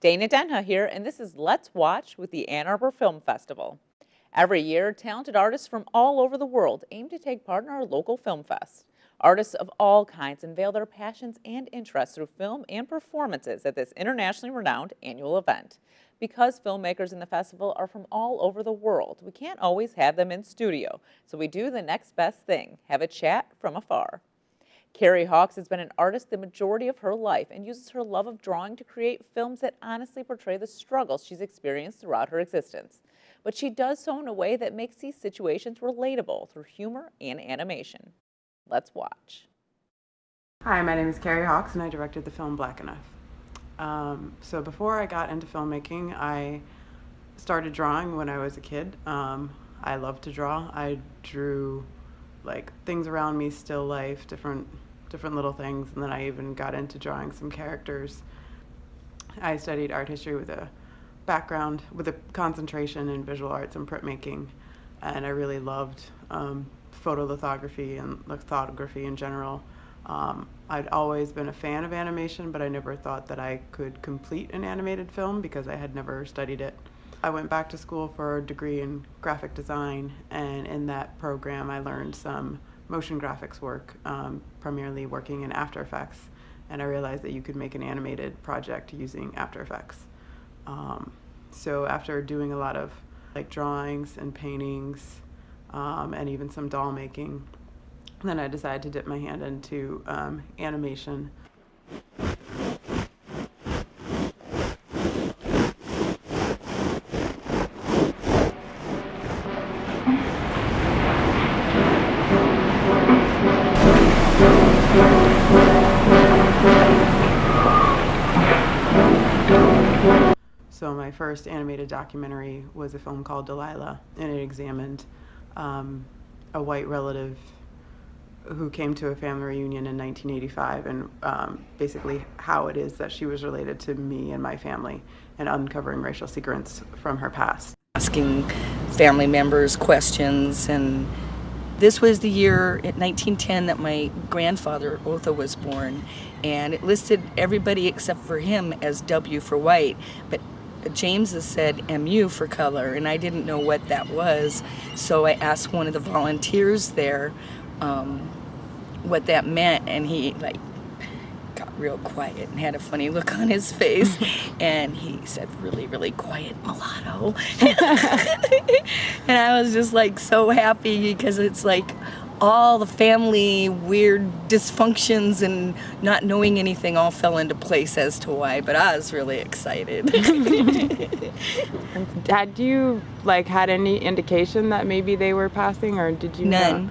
Dana Denha here, and this is Let's Watch with the Ann Arbor Film Festival. Every year, talented artists from all over the world aim to take part in our local film fest. Artists of all kinds unveil their passions and interests through film and performances at this internationally renowned annual event. Because filmmakers in the festival are from all over the world, we can't always have them in studio, so we do the next best thing, have a chat from afar. Kerry Hawkes has been an artist the majority of her life and uses her love of drawing to create films that honestly portray the struggles she's experienced throughout her existence. But she does so in a way that makes these situations relatable through humor and animation. Let's watch. Hi, my name is Kerry Hawkes and I directed the film Black Enough. So before I got into filmmaking, I started drawing when I was a kid. I love to draw. I drew like things around me, still life, different little things, and then I even got into drawing some characters. I studied art history with a background, with a concentration in visual arts and printmaking, and I really loved photolithography and lithography in general. I'd always been a fan of animation, but I never thought that I could complete an animated film because I had never studied it. I went back to school for a degree in graphic design, and in that program I learned some motion graphics work, primarily working in After Effects, and I realized that you could make an animated project using After Effects. So after doing a lot of like drawings and paintings and even some doll making, then I decided to dip my hand into animation. So my first animated documentary was a film called Delilah, and it examined a white relative who came to a family reunion in 1985 and basically how it is that she was related to me and my family and uncovering racial secrets from her past. Asking family members questions, and this was the year in 1910 that my grandfather Otha was born, and it listed everybody except for him as W for white, but James has said MU for color, and I didn't know what that was, so I asked one of the volunteers there what that meant, and he like got real quiet and had a funny look on his face, and he said really, really quiet, mulatto. And I was just like so happy because it's like all the family weird dysfunctions and not knowing anything all fell into place as to why, but I was really excited. Had you like had any indication that maybe they were passing, or did you know?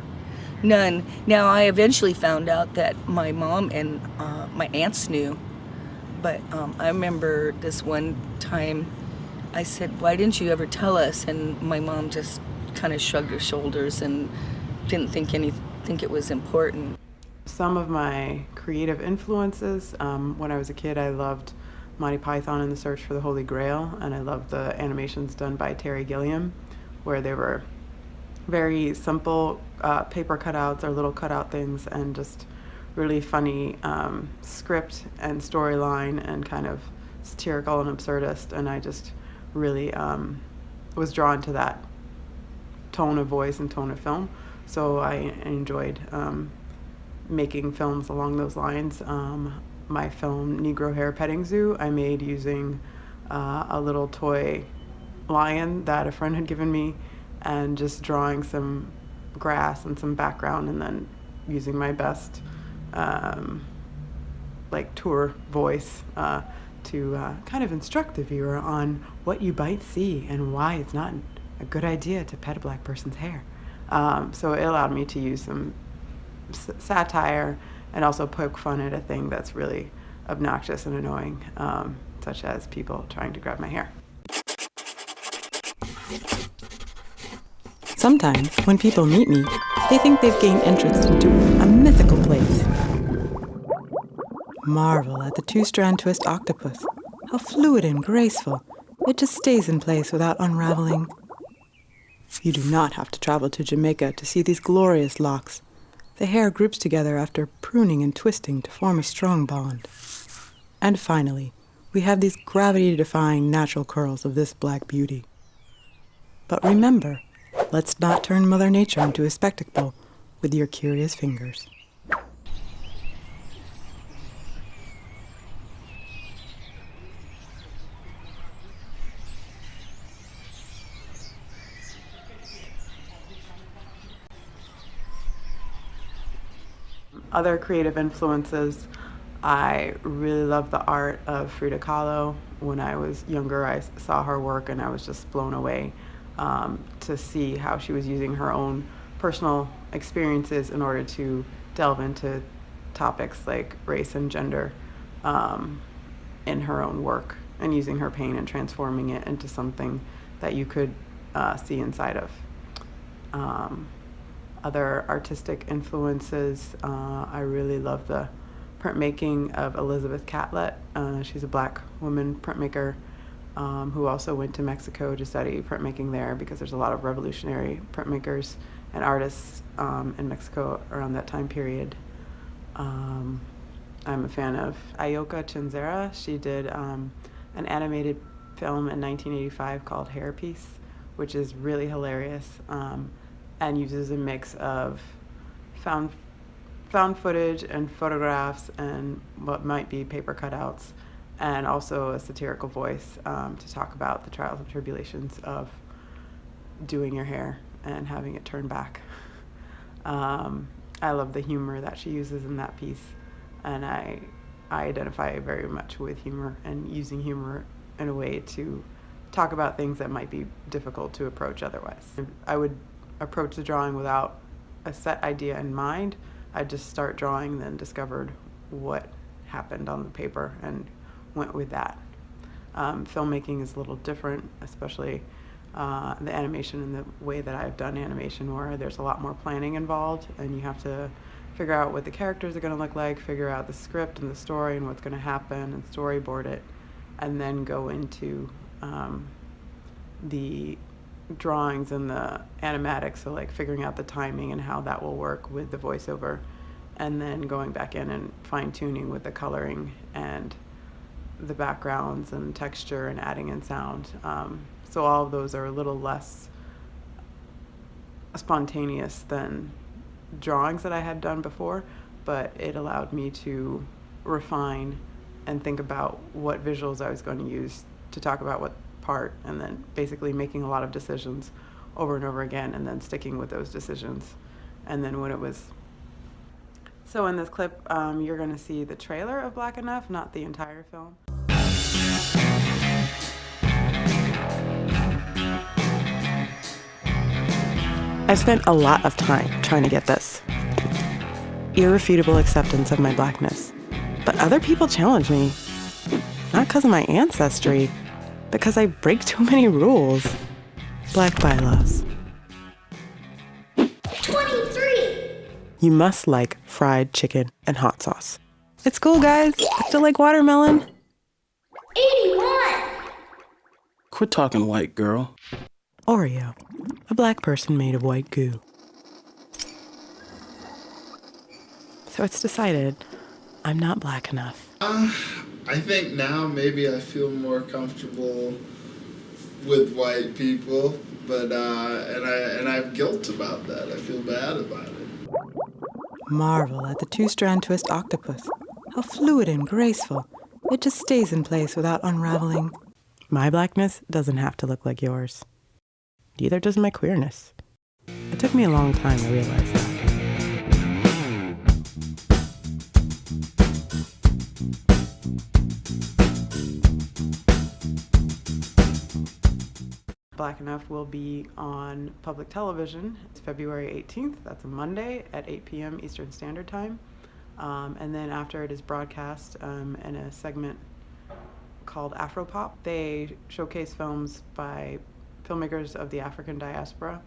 None. Now, I eventually found out that my mom and my aunts knew, but I remember this one time I said, "Why didn't you ever tell us?" And my mom just kind of shrugged her shoulders and didn't think it was important. Some of my creative influences, when I was a kid, I loved Monty Python and the Search for the Holy Grail, and I loved the animations done by Terry Gilliam, where they were very simple paper cutouts or little cutout things, and just really funny script and storyline and kind of satirical and absurdist, and I just really was drawn to that tone of voice and tone of film. So I enjoyed making films along those lines. My film Negro Hair Petting Zoo I made using a little toy lion that a friend had given me, and just drawing some grass and some background, and then using my best like tour voice to kind of instruct the viewer on what you might see and why it's not a good idea to pet a black person's hair. So it allowed me to use some satire and also poke fun at a thing that's really obnoxious and annoying, such as people trying to grab my hair. Sometimes, when people meet me, they think they've gained entrance into a mythical place. Marvel at the two-strand twist octopus. How fluid and graceful. It just stays in place without unraveling. You do not have to travel to Jamaica to see these glorious locks. The hair groups together after pruning and twisting to form a strong bond. And finally, we have these gravity-defying natural curls of this black beauty. But remember, let's not turn Mother Nature into a spectacle with your curious fingers. Other creative influences, I really love the art of Frida Kahlo. When I was younger, I saw her work and I was just blown away to see how she was using her own personal experiences in order to delve into topics like race and gender in her own work, and using her pain and transforming it into something that you could see inside of. Other artistic influences, I really love the printmaking of Elisabeth Catlett. She's a black woman printmaker who also went to Mexico to study printmaking there, because there's a lot of revolutionary printmakers and artists in Mexico around that time period. I'm a fan of Ayoka Chinzera. She did an animated film in 1985 called Hairpiece, which is really hilarious. And uses a mix of found footage and photographs and what might be paper cutouts, and also a satirical voice to talk about the trials and tribulations of doing your hair and having it turn back. I love the humor that she uses in that piece, and I identify very much with humor and using humor in a way to talk about things that might be difficult to approach otherwise. I would approach the drawing without a set idea in mind. I just start drawing, then discovered what happened on the paper and went with that. Filmmaking is a little different, especially the animation and the way that I've done animation, where there's a lot more planning involved, and you have to figure out what the characters are going to look like, figure out the script and the story and what's going to happen, and storyboard it, and then go into the drawings and the animatics, so like figuring out the timing and how that will work with the voiceover, and then going back in and fine-tuning with the coloring and the backgrounds and texture and adding in sound. So all of those are a little less spontaneous than drawings that I had done before, but it allowed me to refine and think about what visuals I was going to use to talk about what part, and then basically making a lot of decisions over and over again, and then sticking with those decisions. And then when it was... So in this clip, you're going to see the trailer of Black Enough, not the entire film. I've spent a lot of time trying to get this irrefutable acceptance of my blackness. But other people challenge me, not because of my ancestry, because I break too many rules. Black bylaws. 23! You must like fried chicken and hot sauce. It's cool, guys. I still like watermelon. 81! Quit talking white, girl. Oreo, a black person made of white goo. So it's decided I'm not black enough. I think now maybe I feel more comfortable with white people, but and I have guilt about that. I feel bad about it. Marvel at the two-strand twist octopus. How fluid and graceful. It just stays in place without unraveling. My blackness doesn't have to look like yours. Neither does my queerness. It took me a long time to realize that. Black Enough will be on public television. It's February 18th. That's a Monday at 8 p.m. Eastern Standard Time. And then after it is broadcast in a segment called Afropop, they showcase films by filmmakers of the African diaspora.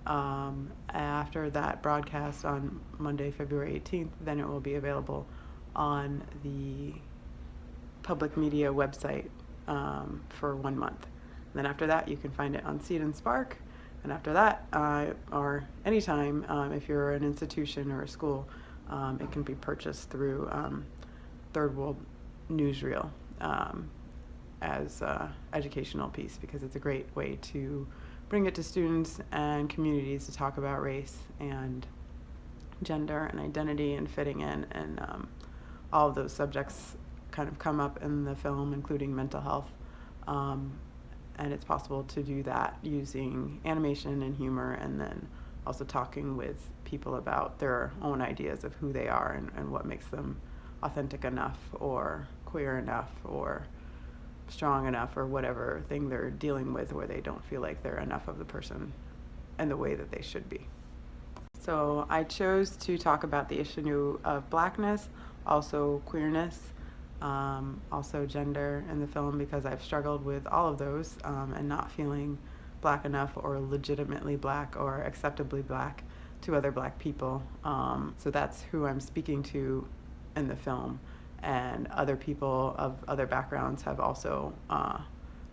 After that broadcast on Monday, February 18th, then it will be available on the public media website for 1 month. And then after that, you can find it on Seed and Spark. And after that, or anytime, if you're an institution or a school, it can be purchased through Third World Newsreel. as an educational piece, because it's a great way to bring it to students and communities to talk about race and gender and identity and fitting in, and all of those subjects kind of come up in the film, including mental health. And it's possible to do that using animation and humor, and then also talking with people about their own ideas of who they are and what makes them authentic enough or queer enough or strong enough, or whatever thing they're dealing with where they don't feel like they're enough of the person and the way that they should be. So I chose to talk about the issue of Blackness, also queerness, also gender in the film, because I've struggled with all of those and not feeling Black enough or legitimately Black or acceptably Black to other Black people. So that's who I'm speaking to in the film. And other people of other backgrounds have also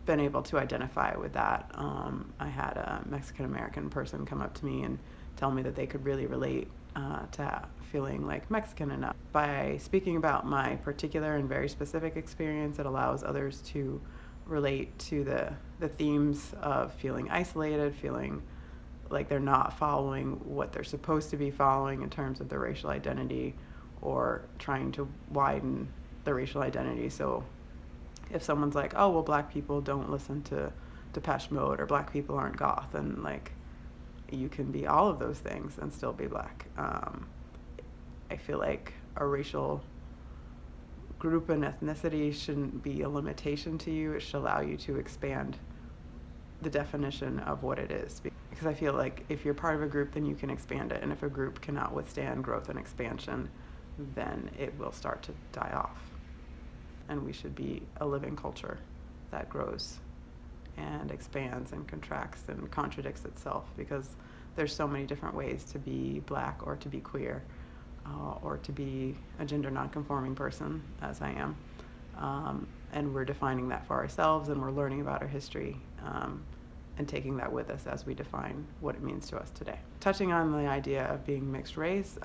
been able to identify with that. I had a Mexican-American person come up to me and tell me that they could really relate to feeling like Mexican enough. By speaking about my particular and very specific experience, it allows others to relate to the themes of feeling isolated, feeling like they're not following what they're supposed to be following in terms of their racial identity, or trying to widen the racial identity. So if someone's like, oh, well, Black people don't listen to Depeche Mode, or Black people aren't goth, and like, you can be all of those things and still be Black. I feel like a racial group and ethnicity shouldn't be a limitation to you. It should allow you to expand the definition of what it is. Because I feel like if you're part of a group, then you can expand it. And if a group cannot withstand growth and expansion, then it will start to die off. And we should be a living culture that grows and expands and contracts and contradicts itself, because there's so many different ways to be Black or to be queer or to be a gender nonconforming person, as I am. And we're defining that for ourselves, and we're learning about our history and taking that with us as we define what it means to us today. Touching on the idea of being mixed race,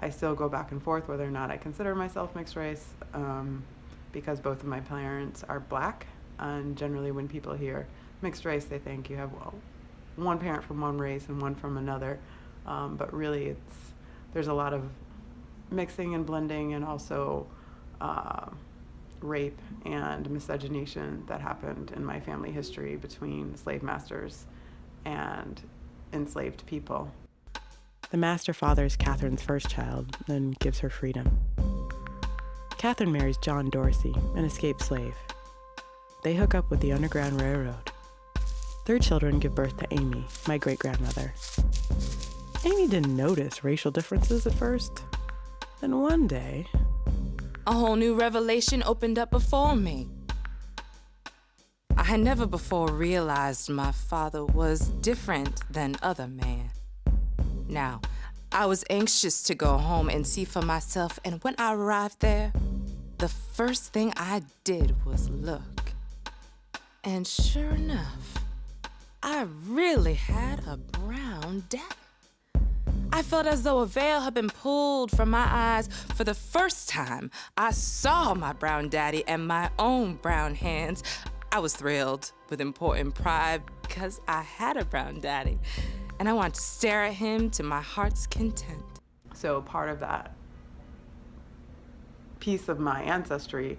I still go back and forth whether or not I consider myself mixed race, because both of my parents are Black, and generally when people hear mixed race, they think you have one parent from one race and one from another, but really there's a lot of mixing and blending, and also rape and miscegenation that happened in my family history between slave masters and enslaved people. The master fathers Catherine's first child, then gives her freedom. Catherine marries John Dorsey, an escaped slave. They hook up with the Underground Railroad. Their children give birth to Amy, my great-grandmother. Amy didn't notice racial differences at first. Then one day, a whole new revelation opened up before me. I had never before realized my father was different than other men. Now, I was anxious to go home and see for myself, and when I arrived there, the first thing I did was look. And sure enough, I really had a brown daddy. I felt as though a veil had been pulled from my eyes. For the first time, I saw my brown daddy and my own brown hands. I was thrilled with important pride because I had a brown daddy, and I wanted to stare at him to my heart's content. So part of that piece of my ancestry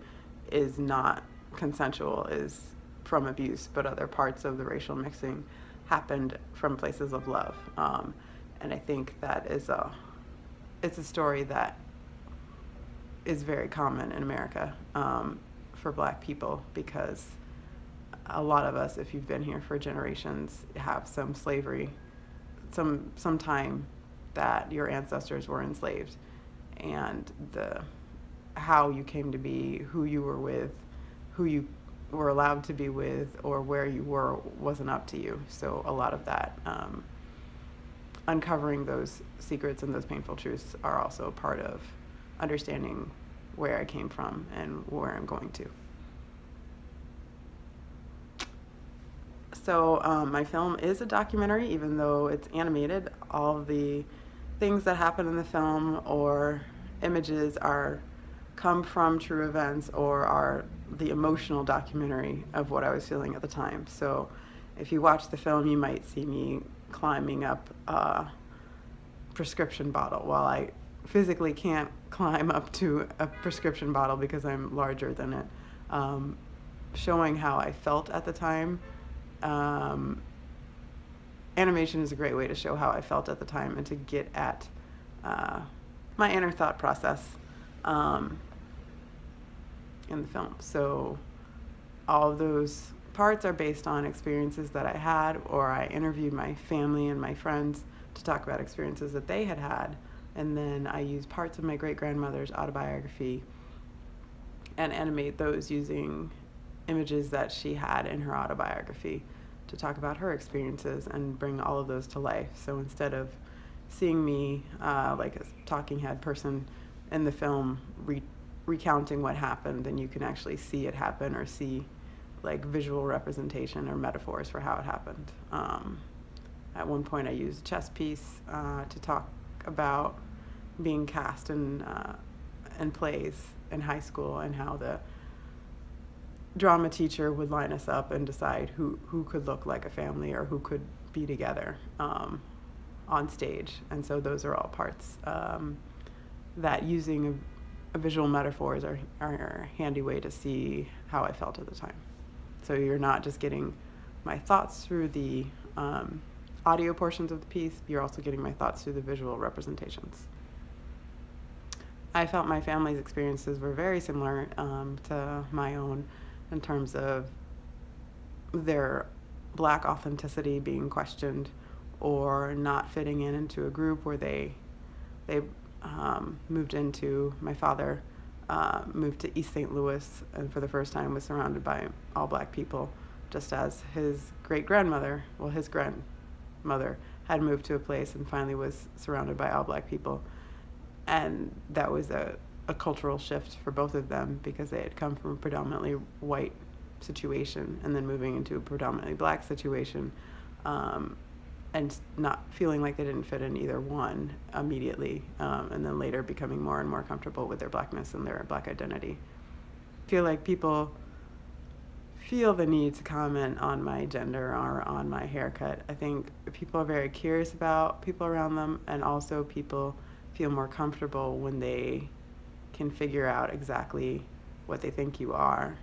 is not consensual, is from abuse, but other parts of the racial mixing happened from places of love. And I think that it's a story that is very common in America for Black people, because a lot of us, if you've been here for generations, have some slavery, some time that your ancestors were enslaved, and how you came to be, who you were with, who you were allowed to be with, or where you were wasn't up to you. So a lot of that, uncovering those secrets and those painful truths are also part of understanding where I came from and where I'm going to. So my film is a documentary, even though it's animated. All of the things that happen in the film or images are come from true events or are the emotional documentary of what I was feeling at the time. So if you watch the film, you might see me climbing up a prescription bottle. While I physically can't climb up to a prescription bottle because I'm larger than it, showing how I felt at the time. Animation is a great way to show how I felt at the time and to get at my inner thought process in the film. So all of those parts are based on experiences that I had, or I interviewed my family and my friends to talk about experiences that they had had, and then I use parts of my great-grandmother's autobiography and animate those using images that she had in her autobiography to talk about her experiences and bring all of those to life. So instead of seeing me like a talking head person in the film recounting what happened, and you can actually see it happen or see like visual representation or metaphors for how it happened. At one point I used a chess piece to talk about being cast in plays in high school and how the drama teacher would line us up and decide who could look like a family or who could be together on stage. And so those are all parts that using a visual metaphors are a handy way to see how I felt at the time. So you're not just getting my thoughts through the audio portions of the piece, you're also getting my thoughts through the visual representations. I felt my family's experiences were very similar to my own in terms of their Black authenticity being questioned or not fitting into a group where they moved into. My father moved to East St. Louis and for the first time was surrounded by all Black people, just as his great-grandmother, well, his grandmother had moved to a place and finally was surrounded by all Black people. And that was a cultural shift for both of them because they had come from a predominantly white situation and then moving into a predominantly Black situation, and not feeling like they didn't fit in either one immediately, and then later becoming more and more comfortable with their Blackness and their Black identity. I feel like people feel the need to comment on my gender or on my haircut. I think people are very curious about people around them, and also people feel more comfortable when they can figure out exactly what they think you are.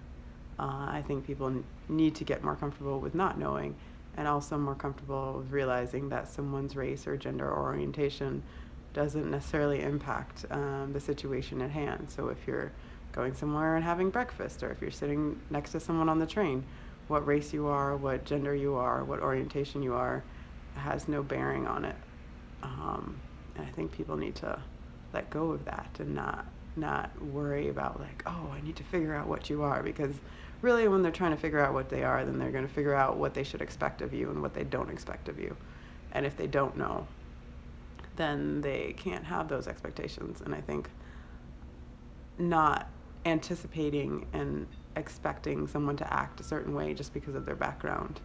I think people need to get more comfortable with not knowing, and also more comfortable with realizing that someone's race or gender or orientation doesn't necessarily impact the situation at hand. So if you're going somewhere and having breakfast, or if you're sitting next to someone on the train, what race you are, what gender you are, what orientation you are, has no bearing on it. And I think people need to let go of that and not worry about like, oh, I need to figure out what you are, because really when they're trying to figure out what they are, then they're going to figure out what they should expect of you and what they don't expect of you. And if they don't know, then they can't have those expectations. And I think not anticipating and expecting someone to act a certain way just because of their background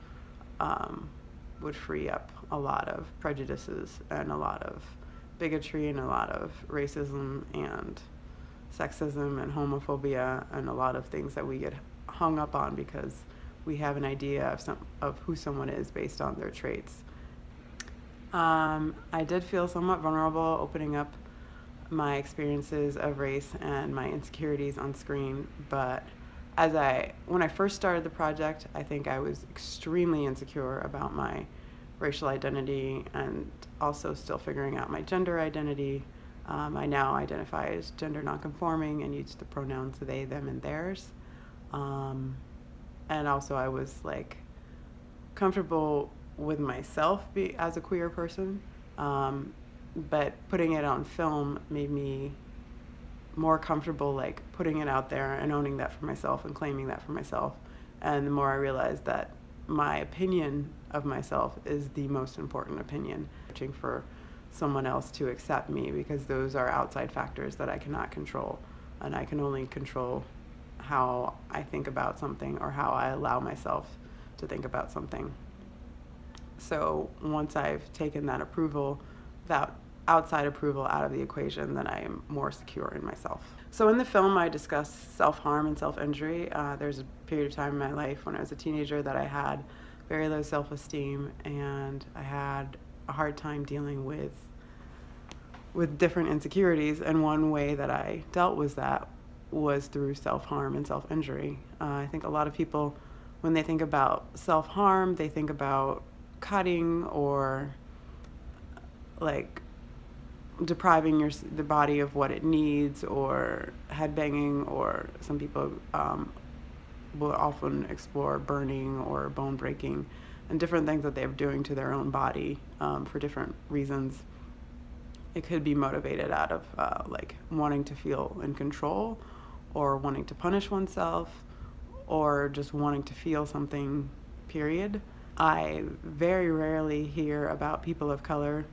would free up a lot of prejudices and a lot of bigotry and a lot of racism and sexism and homophobia and a lot of things that we get hung up on because we have an idea of who someone is based on their traits. I did feel somewhat vulnerable opening up my experiences of race and my insecurities on screen, but when I first started the project, I think I was extremely insecure about my racial identity and also still figuring out my gender identity. I now identify as gender nonconforming and use the pronouns they, them, and theirs. And also I was like comfortable with myself as a queer person, but putting it on film made me more comfortable like putting it out there and owning that for myself and claiming that for myself. And the more I realized that my opinion of myself is the most important opinion, searching for someone else to accept me, because those are outside factors that I cannot control, and I can only control how I think about something or how I allow myself to think about something. So once I've taken that approval without outside approval out of the equation, then I am more secure in myself. So in the film, I discuss self-harm and self-injury. There's a period of time in my life when I was a teenager that I had very low self-esteem, and I had a hard time dealing with different insecurities, and one way that I dealt with that was through self-harm and self-injury. I think a lot of people, when they think about self-harm, they think about cutting or like depriving the body of what it needs, or headbanging, or some people will often explore burning or bone breaking and different things that they're doing to their own body for different reasons. It could be motivated out of like wanting to feel in control, or wanting to punish oneself, or just wanting to feel something, period. I very rarely hear about people of color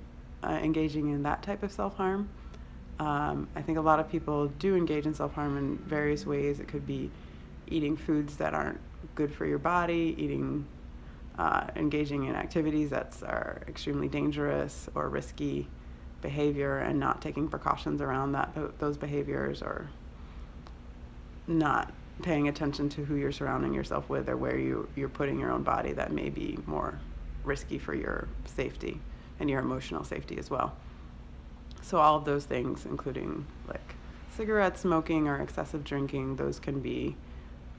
engaging in that type of self-harm. I think a lot of people do engage in self-harm in various ways. It could be eating foods that aren't good for your body, engaging in activities that are extremely dangerous or risky behavior, and not taking precautions around those behaviors, or not paying attention to who you're surrounding yourself with, or where you're putting your own body that may be more risky for your safety and your emotional safety as well. So all of those things, including like cigarette smoking or excessive drinking, those can be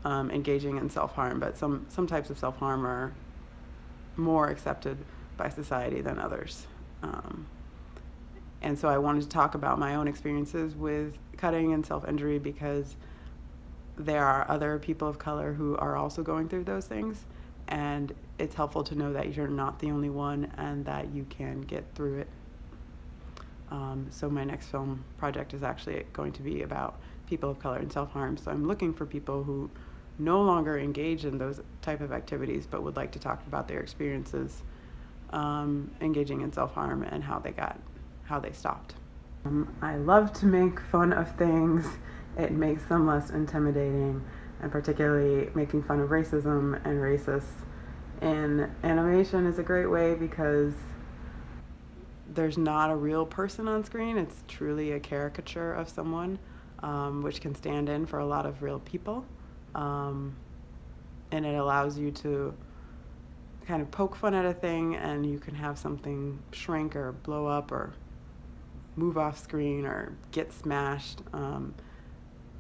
engaging in self-harm, but some types of self-harm are more accepted by society than others. And so I wanted to talk about my own experiences with cutting and self-injury, because there are other people of color who are also going through those things, and it's helpful to know that you're not the only one and that you can get through it. So my next film project is actually going to be about people of color and self-harm. So I'm looking for people who no longer engage in those type of activities, but would like to talk about their experiences engaging in self-harm and how they stopped. I love to make fun of things. It makes them less intimidating, and particularly making fun of racism and racists in animation is a great way, because there's not a real person on screen. It's truly a caricature of someone, which can stand in for a lot of real people. And it allows you to kind of poke fun at a thing, and you can have something shrink or blow up or move off screen or get smashed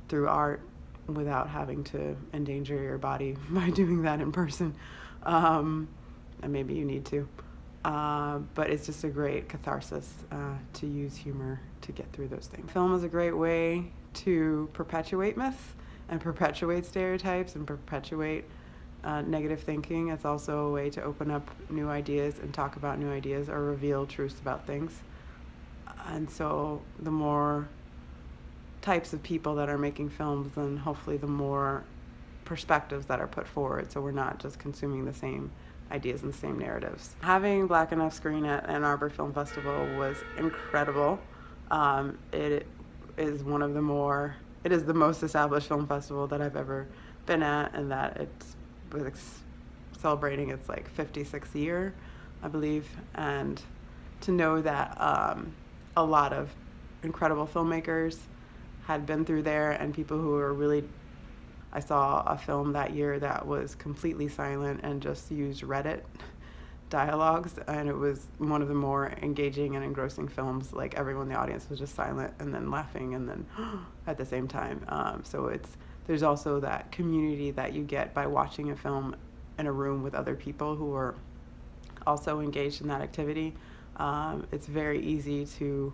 through art without having to endanger your body by doing that in person. And maybe you need to. But it's just a great catharsis to use humor to get through those things. Film is a great way to perpetuate myths and perpetuate stereotypes and perpetuate negative thinking. It's also a way to open up new ideas and talk about new ideas, or reveal truths about things. And so the more types of people that are making films, then hopefully the more perspectives that are put forward, so we're not just consuming the same ideas and the same narratives. Having Black Enough screen at Ann Arbor Film Festival was incredible. It is the most established film festival that I've ever been at, and that it's celebrating its like 56th year, I believe. And to know that a lot of incredible filmmakers had been through there, and people who were really, I saw a film that year that was completely silent and just used Reddit dialogues, and it was one of the more engaging and engrossing films. Like, everyone in the audience was just silent and then laughing and then at the same time. So there's also that community that you get by watching a film in a room with other people who are also engaged in that activity. It's very easy to,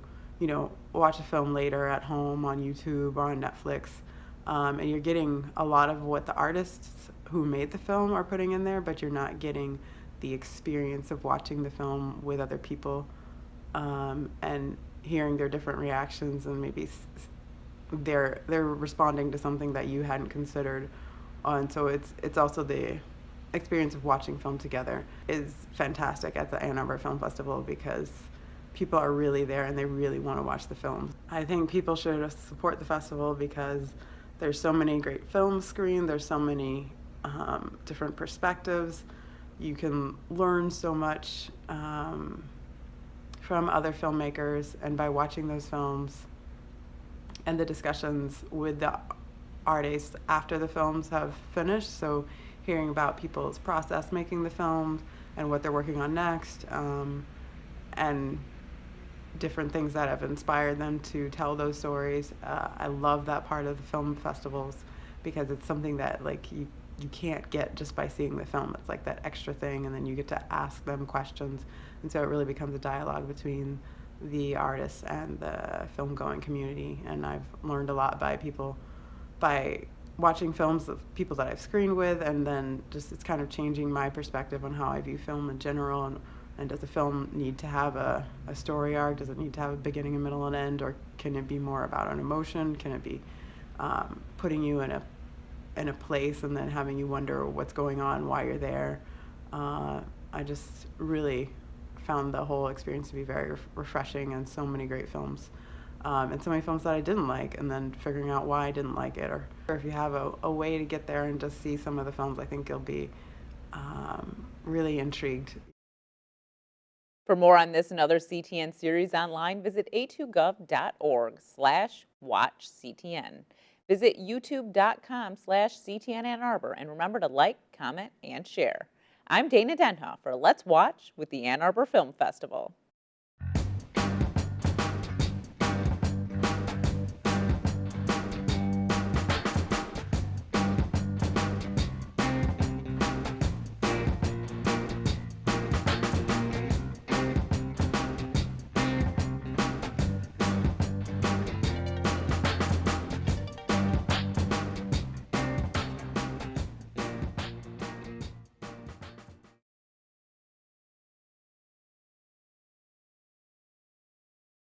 watch a film later at home on YouTube or on Netflix, and you're getting a lot of what the artists who made the film are putting in there, but you're not getting the experience of watching the film with other people and hearing their different reactions, and maybe they're responding to something that you hadn't considered. And so it's also the experience of watching film together is fantastic at the Ann Arbor Film Festival, because people are really there and they really want to watch the film. I think people should support the festival because there's so many great films screened, there's so many different perspectives. You can learn so much from other filmmakers, and by watching those films and the discussions with the artists after the films have finished, so hearing about people's process making the films and what they're working on next, and different things that have inspired them to tell those stories. I love that part of the film festivals because it's something that like you can't get just by seeing the film. It's like that extra thing, and then you get to ask them questions, and so it really becomes a dialogue between the artists and the film going community. And I've learned a lot by watching films of people that I've screened with, and then just it's kind of changing my perspective on how I view film in general. And does the film need to have a story arc? Does it need to have a beginning, a middle, and end? Or can it be more about an emotion? Can it be putting you in a place and then having you wonder what's going on, why you're there? I just really found the whole experience to be very refreshing, and so many great films. And so many films that I didn't like, and then figuring out why I didn't like it. Or if you have a way to get there and just see some of the films, I think you'll be really intrigued. For more on this and other CTN series online, visit a2gov.org/watchctn. Visit youtube.com/CTN Ann Arbor, and remember to like, comment, and share. I'm Dana Denhoff for Let's Watch with the Ann Arbor Film Festival.